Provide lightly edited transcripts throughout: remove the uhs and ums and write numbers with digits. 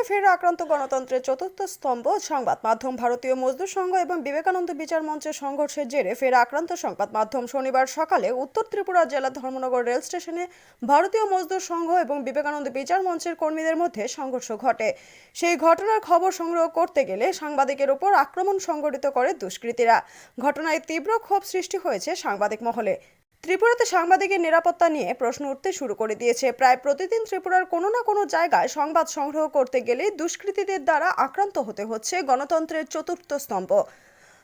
ঘটনায় ফের আক্রান্ত গণতন্ত্রের চতুর্থ স্তম্ভ সংবাদ মাধ্যম। ভারতীয় মজদুর সংঘ এবং বিবেকানন্দ বিচার মঞ্চের সংঘর্ষের জেরে ফের আক্রান্ত সংবাদ মাধ্যম। শনিবার সকালে উত্তর ত্রিপুরা জেলার ধর্মনগর রেল স্টেশনে ভারতীয় মজদুর সংঘ এবং বিবেকানন্দ বিচার মঞ্চের কর্মীদের মধ্যে সংঘর্ষ ঘটে। সেই ঘটনার খবর সংগ্রহ করতে গেলে সাংবাদিকের উপর আক্রমণ সংঘটিত করে দুষ্কৃতীরা। ঘটনায় তীব্র ক্ষোভ সৃষ্টি হয়েছে সাংবাদিক মহলে। ত্রিপুরাতে সাংবাদিকের নিরাপত্তা নিয়ে প্রশ্ন উঠতে শুরু করে দিয়েছে। প্রায় প্রতিদিন ত্রিপুরার কোনো না কোনো জায়গায় সংবাদ সংগ্রহ করতে গেলে দুষ্কৃতীদের দ্বারা আক্রান্ত হতে হচ্ছে গণতন্ত্রের চতুর্থ স্তম্ভ।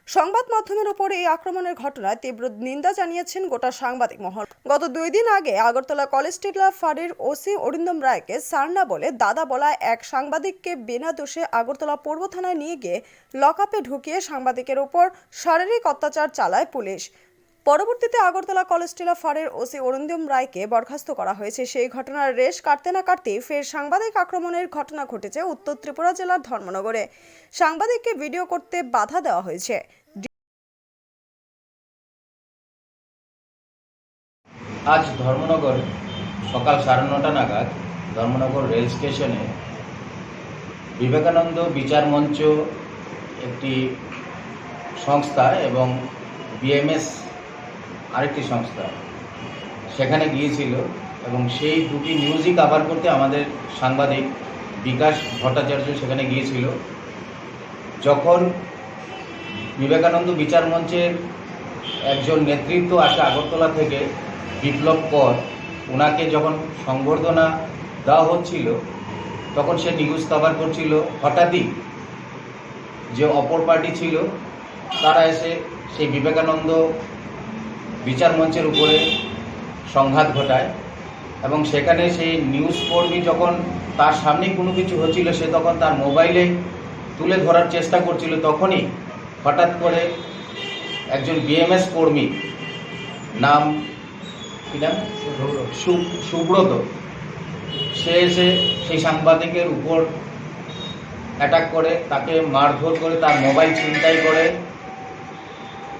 সংবাদ মাধ্যমের ওপর এই আক্রমণের ঘটনায় তীব্র নিন্দা জানিয়েছেন গোটা সাংবাদিক মহল। গত 2 দিন আগে আগরতলা কলেজ টিলা ফাঁড়ির ওসি অরিন্দম রায়কে সারনা বলে দাদা বলা এক সাংবাদিককে বিনা দোষে আগরতলা পূর্ব থানায় নিয়ে গিয়ে লকআপে ঢুকিয়ে সাংবাদিকের ওপর শারীরিক অত্যাচার চালায় পুলিশ। পরবর্তীতে আগরতলা কলেজ টিলা ফাঁড়ির ওসি অরিন্দম রায়কে বরখাস্ত করা হয়েছে। সেই ঘটনার রেশ কাটতে না কাটতেই ফের সাংবাদিক আক্রমণের ঘটনা ঘটেছে উত্তর ত্রিপুরা জেলার ধর্মনগরে। সাংবাদিককে ভিডিও করতে বাধা দেওয়া হয়েছে। আজ ধর্মনগর সকাল 9:30 নাগাদ ধর্মনগর রেল স্টেশনে বিবেকানন্দ বিচার মঞ্চ একটি সংস্থা এবং বিএমএস আরেকটি সংস্থা সেখানে গিয়েছিল এবং সেই দুটি নিউজই কভার করতে আমাদের সাংবাদিক বিকাশ ভট্টাচার্য সেখানে গিয়েছিল। যখন বিবেকানন্দ বিচার মঞ্চের একজন নেতৃত্ব আসে আগরতলা থেকে বিপ্লব কর, ওনাকে যখন সংবর্ধনা দেওয়া হচ্ছিল তখন সে নিউজ কভার করছিল। হঠাৎই যে অপর পার্টি ছিল তারা এসে সেই বিবেকানন্দ বিচার মঞ্চের উপরে সংঘাত ঘটায় এবং সেখানে সেই নিউজ কর্মী যখন তার সামনে কোনো কিছু হচ্ছিল সে তখন তার মোবাইলে তুলে ধরার চেষ্টা করছিল, তখনই হঠাৎ করে একজন বিএমএস কর্মী, নাম কি নাম, সুব্রত, সে এসে সেই সাংবাদিকের উপর অ্যাটাক করে, তাকে মারধর করে, তার মোবাইল ছিনতাই করে।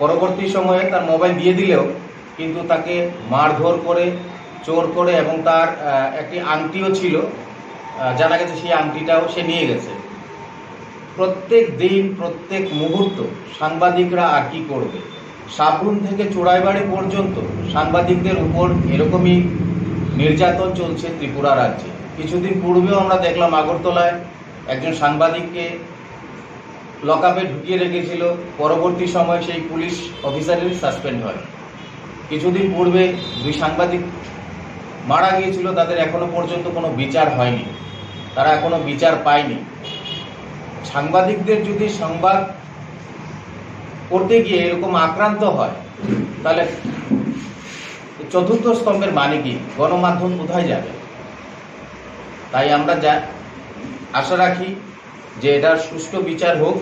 পরবর্তী সময়ে তার মোবাইল দিয়ে দিলেও কিন্তু তাকে মারধর করে, চোর করে এবং তার একটি আংটিও ছিল, জানা গেছে সেই আংটিটাও সে নিয়ে গেছে। প্রত্যেক দিন প্রত্যেক মুহূর্ত সাংবাদিকরা আর কি করবে, সাবরুম থেকে চোরাইবাড়ি পর্যন্ত সাংবাদিকদের উপর এরকমই নির্যাতন চলছে ত্রিপুরা রাজ্যে। কিছুদিন পূর্বেও আমরা দেখলাম আগরতলায় একজন সাংবাদিককে লকআপে ঢুকিয়ে রেখেছিল, পরবর্তী সময় সেই পুলিশ অফিসারেরই সাসপেন্ড হয়। কিছুদিন পূর্বে 2 সাংবাদিক মারা গিয়েছিল, তাদের এখনো পর্যন্ত কোনো বিচার হয়নি, তারা এখনো বিচার পায়নি। সাংবাদিকদের যদি সংবাদ করতে গিয়ে এরকম আক্রান্ত হয় তাহলে চতুর্থ স্তম্ভের মানে কি, গণমাধ্যম কোথায় যাবে? তাই আমরা আশা রাখি যে এটার সুষ্ঠু বিচার হোক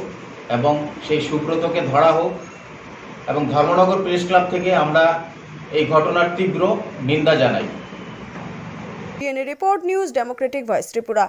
এবং সেই সুব্রতকে ধরা হোক, এবং ধর্মনগর প্রেস ক্লাব থেকে আমরা এই ঘটনার তীব্র নিন্দা জানাই। Report news Democratic voice Tripura.